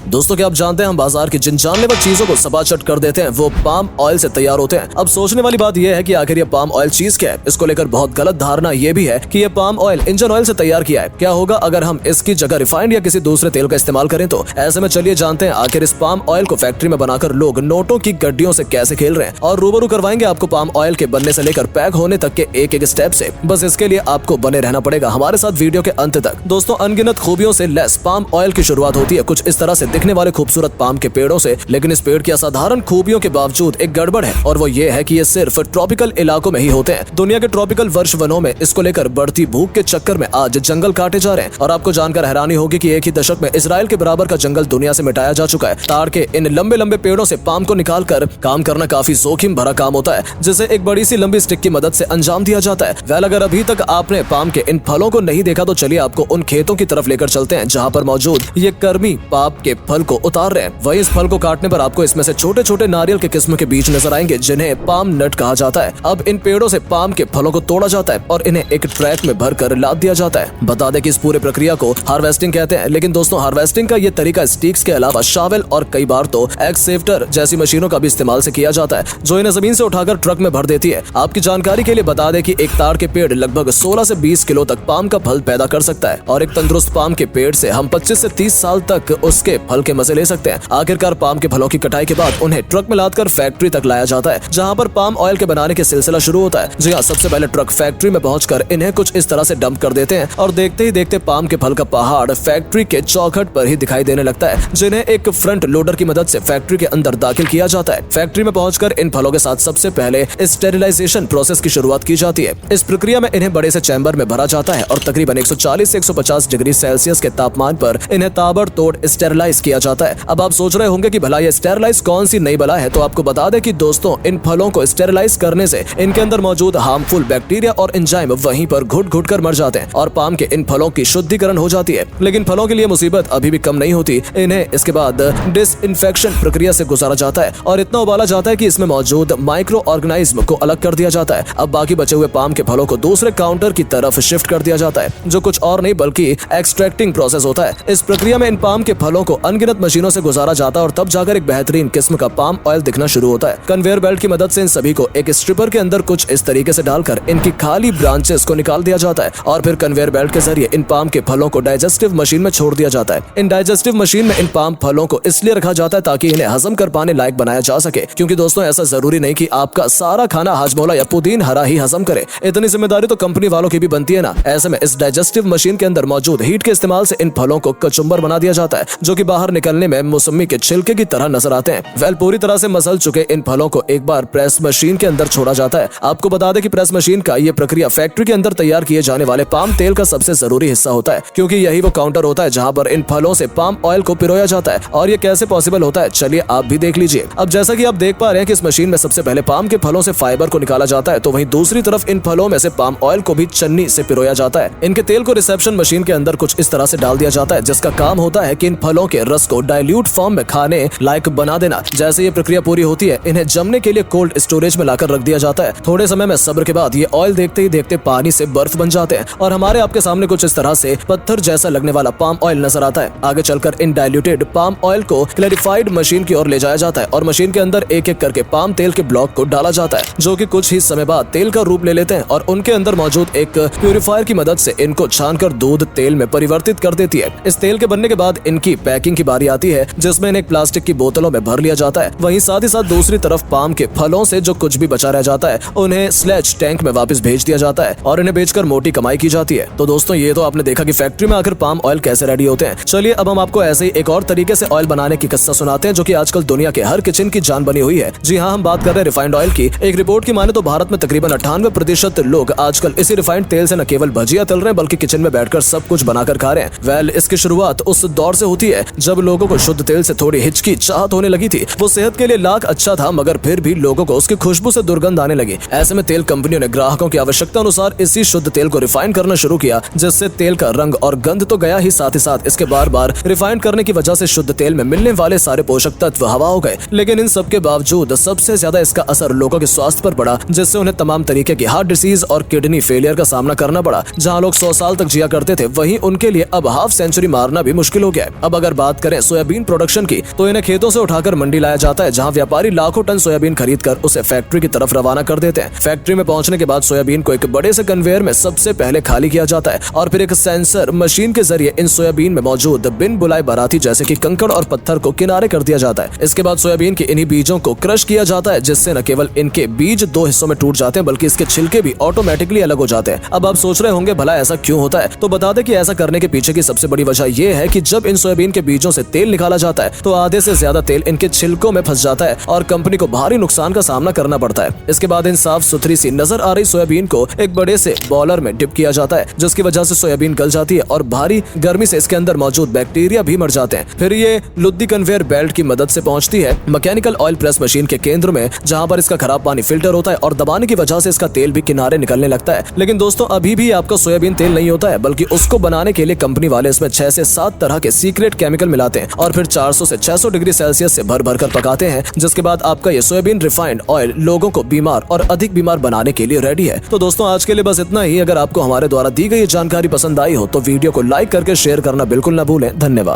दोस्तों क्या आप जानते हैं हम बाजार की जिन जानलेवा चीजों को सपाचट कर देते हैं वो पाम ऑयल से तैयार होते हैं। अब सोचने वाली बात यह है कि आखिर ये पाम ऑयल चीज क्या है। इसको लेकर बहुत गलत धारणा ये भी है कि ये पाम ऑयल इंजन ऑयल से तैयार किया है। क्या होगा अगर हम इसकी जगह रिफाइंड या किसी दूसरे तेल का इस्तेमाल करें तो? ऐसे में चलिए जानते हैं आखिर इस पाम ऑयल को फैक्ट्री में बनाकर लोग नोटों की गड्डियों से कैसे खेल रहे हैं, और रूबरू करवाएंगे आपको पाम ऑयल के बनने से लेकर पैक होने तक के एक एक स्टेप से। बस इसके लिए आपको बने रहना पड़ेगा हमारे साथ वीडियो के अंत तक। दोस्तों अनगिनत खूबियों से लेस पाम ऑयल की शुरुआत होती है कुछ इस तरह से दिखने वाले खूबसूरत पाम के पेड़ों से, लेकिन इस पेड़ की असाधारण खूबियों के बावजूद एक गड़बड़ है, और वो ये है कि ये सिर्फ ट्रॉपिकल इलाकों में ही होते हैं। दुनिया के ट्रॉपिकल वर्षवनों में इसको लेकर बढ़ती भूख के चक्कर में आज जंगल काटे जा रहे हैं, और आपको जानकर हैरानी होगी कि एक ही दशक में इजराइल के बराबर का जंगल दुनिया से मिटाया जा चुका है। ताड़ के इन लंबे लंबे पेड़ों से पाम को निकाल कर काम करना काफी जोखिम भरा काम होता है, जिसे एक बड़ी सी लंबी स्टिक की मदद से अंजाम दिया जाता है। वेल अगर अभी तक आपने पाम के इन फलों को नहीं देखा तो चलिए आपको उन खेतों की तरफ लेकर चलते हैं जहाँ पर मौजूद ये कर्मी पाम के फल को उतार रहे हैं। वही इस फल को काटने पर आपको इसमें से छोटे छोटे नारियल के किस्म के बीज नजर आएंगे जिन्हें पाम नट कहा जाता है। अब इन पेड़ों से पाम के फलों को तोड़ा जाता है और इन्हें एक ट्रैक में भरकर लाद दिया जाता है। बता दें कि इस पूरे प्रक्रिया को हार्वेस्टिंग कहते हैं, लेकिन दोस्तों हार्वेस्टिंग का ये तरीका स्टिक्स के अलावा शावेल और कई बार तो एक्सकेवेटर जैसी मशीनों का भी इस्तेमाल से किया जाता है, जो इन्हें जमीन से उठाकर ट्रक में भर देती है। आपकी जानकारी के लिए बता दें कि एक ताड़ के पेड़ लगभग 16 से 20 किलो तक पाम का फल पैदा कर सकता है, और एक तंदुरुस्त पाम के पेड़ से हम 25 से 30 साल तक उसके फल के मजे ले सकते हैं। आखिरकार पाम के फलों की कटाई के बाद उन्हें ट्रक में लादकर फैक्ट्री तक लाया जाता है, जहां पर पाम ऑयल के बनाने के सिलसिला शुरू होता है। जी हाँ, सबसे पहले ट्रक फैक्ट्री में पहुंचकर इन्हें कुछ इस तरह से डंप कर देते हैं, और देखते ही देखते पाम के फल का पहाड़ फैक्ट्री के चौखट पर ही दिखाई देने लगता है, जिन्हें एक फ्रंट लोडर की मदद से फैक्ट्री के अंदर दाखिल किया जाता है। फैक्ट्री में पहुंचकर इन फलों के साथ सबसे पहले स्टेरिलाइजेशन प्रोसेस की शुरुआत की जाती है। इस प्रक्रिया में इन्हें बड़े से चैम्बर में भरा जाता है और तकरीबन 140 से 150 डिग्री सेल्सियस के तापमान पर इन्हें ताबड़तोड़ स्टेरिलाइज किया जाता है। अब आप सोच रहे होंगे कि भला ये स्टेरिलाइज कौन सी नई बला है, तो आपको बता दें कि दोस्तों इन फलों को स्टेरिलाइज करने से इनके अंदर मौजूद हार्मफुल बैक्टीरिया और एंजाइम वहीं पर घुट घुट कर मर जाते हैं और पाम के इन फलों की शुद्धिकरण हो जाती है। लेकिन फलों के लिए मुसीबत अभी भी कम नहीं होती। इन्हें इसके बाद डिसइंफेक्शन प्रक्रिया से गुजारा जाता है और इतना उबाला जाता है कि इसमें मौजूद माइक्रो ऑर्गेनाइज्म को अलग कर दिया जाता है। अब बाकी बचे हुए पाम के फलों को दूसरे काउंटर की तरफ शिफ्ट कर दिया जाता है, जो कुछ और नहीं बल्कि एक्सट्रैक्टिंग प्रोसेस होता है। इस प्रक्रिया में इन पाम के फलों को अनगिनत मशीनों से गुजारा जाता है और तब जाकर एक बेहतरीन किस्म का पाम ऑयल दिखना शुरू होता है। कन्वेयर बेल्ट की मदद से इन सभी को एक स्ट्रिपर के अंदर कुछ इस तरीके से डालकर इनकी खाली ब्रांचेस को निकाल दिया जाता है, और फिर कन्वेयर बेल्ट के जरिए इन पाम के फलों को डाइजेस्टिव मशीन में छोड़ दिया जाता है। इन डाइजेस्टिव मशीन में इन पाम फलों को इसलिए रखा जाता है ताकि इन्हें हजम कर पाने लायक बनाया जा सके, क्योंकि दोस्तों ऐसा जरूरी नहीं कि आपका सारा खाना हाजमोला या पुदीन हरा ही हजम करे। इतनी जिम्मेदारी तो कंपनी वालों की भी बनती है ना। ऐसे में इस डाइजेस्टिव मशीन के अंदर मौजूद हीट के इस्तेमाल से इन फलों को कचुम्बर बना दिया जाता है, जो कि बाहर निकलने में मौसमी के छिलके की तरह नजर आते हैं। वेल पूरी तरह से मसल चुके इन फलों को एक बार प्रेस मशीन के अंदर छोड़ा जाता है। आपको बता दें कि प्रेस मशीन का ये प्रक्रिया फैक्ट्री के अंदर तैयार किए जाने वाले पाम तेल का सबसे जरूरी हिस्सा होता है, क्योंकि यही वो काउंटर होता है जहां पर इन फलों से पाम ऑयल को पिरोया जाता है। और ये कैसे पॉसिबल होता है चलिए आप भी देख लीजिए। अब जैसा कि आप देख पा रहे हैं कि इस मशीन में सबसे पहले पाम के फलों से फाइबर को निकाला जाता है, तो वहीं दूसरी तरफ इन फलों में से पाम ऑयल को भी चन्नी से पिरोया जाता है। इनके तेल को रिसेप्शन मशीन के अंदर कुछ इस तरह से डाल दिया जाता है, जिसका काम होता है कि इन फलों के रस को डाइल्यूट फॉर्म में खाने लायक बना देना। जैसे ये प्रक्रिया पूरी होती है इन्हें जमने के लिए कोल्ड स्टोरेज में लाकर रख दिया जाता है। थोड़े समय में सब्र के बाद ये ऑयल देखते ही देखते पानी से बर्फ बन जाते हैं और हमारे आपके सामने कुछ इस तरह से पत्थर जैसा लगने वाला पाम ऑयल नजर आता है। आगे चलकर इन डाइल्यूटेड पाम ऑयल को क्लैरिफाइड मशीन की ओर ले जाया जाता है और मशीन के अंदर एक एक करके पाम तेल के ब्लॉक को डाला जाता है, जो कि कुछ ही समय बाद तेल का रूप ले लेते हैं और उनके अंदर मौजूद एक प्यूरिफायर की मदद से इनको छानकर दूध तेल में परिवर्तित कर देती है। इस तेल के बनने के बाद इनकी पैकिंग की बारी आती है, जिसमें इन्हें प्लास्टिक की बोतलों में भर लिया जाता है। वहीं साथ ही साथ दूसरी तरफ पाम के फलों से जो कुछ भी बचा रह जाता है उन्हें स्लेज टैंक में वापस भेज दिया जाता है और इन्हें बेचकर मोटी कमाई की जाती है। तो दोस्तों ये तो आपने देखा कि फैक्ट्री में आखिर पाम ऑयल कैसे रेडी होते हैं। चलिए अब हम आपको ऐसे ही एक और तरीके से ऑयल बनाने की किस्सा सुनाते हैं, जो कि आजकल दुनिया के हर किचन की जान बनी हुई है। जी हाँ, हम बात कर रहे हैं रिफाइंड ऑयल की। एक रिपोर्ट की माने तो भारत में तकरीबन 98% लोग आजकल इसी रिफाइंड तेल से न केवल भजिया तल रहे हैं बल्कि किचन में बैठकर सब कुछ बनाकर खा रहे हैं। वेल इसकी शुरुआत उस दौर से होती है जब लोगों को शुद्ध तेल से थोड़ी हिचकी चाहत होने लगी थी। वो सेहत के लिए लाख अच्छा था, मगर फिर भी लोगों को उसकी खुशबू से दुर्गंध आने लगी। ऐसे में तेल कंपनियों ने ग्राहकों की आवश्यकता अनुसार इसी शुद्ध तेल को रिफाइन करना शुरू किया, जिससे तेल का रंग और गंध तो गया ही, साथ ही साथ इसके बार बार रिफाइन करने की वजह से शुद्ध तेल में मिलने वाले सारे पोषक तत्व हवा हो गए। लेकिन इन सब के बावजूद सबसे ज्यादा इसका असर लोगों के स्वास्थ्य पर पड़ा, जिससे उन्हें तमाम तरीके की हार्ट डिसीज और किडनी फेलियर का सामना करना पड़ा। जहां लोग 100 साल तक जिया करते थे, वहीं उनके लिए अब हाफ सेंचुरी मारना भी मुश्किल हो गया। अब अगर बात बात करें सोयाबीन प्रोडक्शन की, तो इन्हें खेतों से उठाकर मंडी लाया जाता है, जहां व्यापारी लाखों टन सोयाबीन खरीद कर उसे फैक्ट्री की तरफ रवाना कर देते हैं। फैक्ट्री में पहुंचने के बाद सोयाबीन को एक बड़े से कन्वेयर में सबसे पहले खाली किया जाता है और फिर एक सेंसर मशीन के जरिए इन सोयाबीन में मौजूद बिन बुलाई बाराती जैसे कि कंकड़ और पत्थर को किनारे कर दिया जाता है। इसके बाद सोयाबीन के इन्हीं बीजों को क्रश किया जाता है, जिससे न केवल इनके बीज दो हिस्सों में टूट जाते हैं बल्कि इसके छिलके भी ऑटोमेटिकली अलग हो जाते हैं। अब आप सोच रहे होंगे भला ऐसा क्यों होता है, तो बता दें कि ऐसा करने के पीछे की सबसे बड़ी वजह यह है कि जब इन सोयाबीन के बीजों से तेल निकाला जाता है तो आधे से ज्यादा तेल इनके छिलकों में फंस जाता है और कंपनी को भारी नुकसान का सामना करना पड़ता है। इसके बाद इन साफ सुथरी सी नजर आ रही सोयाबीन को एक बड़े से बॉलर में डिप किया जाता है, जिसकी वजह से सोयाबीन गल जाती है और भारी गर्मी से इसके अंदर मौजूद बैक्टीरिया भी मर जाते हैं। फिर ये लुद्दी कन्वेयर बेल्ट की मदद से पहुंचती है मैकेनिकल ऑयल प्रेस मशीन के केंद्र में, जहां पर इसका खराब पानी फिल्टर होता है और दबाने की वजह से इसका तेल भी किनारे निकलने लगता है। लेकिन दोस्तों अभी भी आपका सोयाबीन तेल नहीं होता है, बल्कि उसको बनाने के लिए कंपनी वाले इसमें 6 से 7 तरह के सीक्रेट केमिकल मिलाते हैं और फिर 400 से 600 डिग्री सेल्सियस से भर भर कर पकाते हैं, जिसके बाद आपका ये सोयाबीन रिफाइंड ऑयल लोगों को बीमार और अधिक बीमार बनाने के लिए रेडी है। तो दोस्तों आज के लिए बस इतना ही। अगर आपको हमारे द्वारा दी गई जानकारी पसंद आई हो तो वीडियो को लाइक करके शेयर करना बिल्कुल न भूलें। धन्यवाद।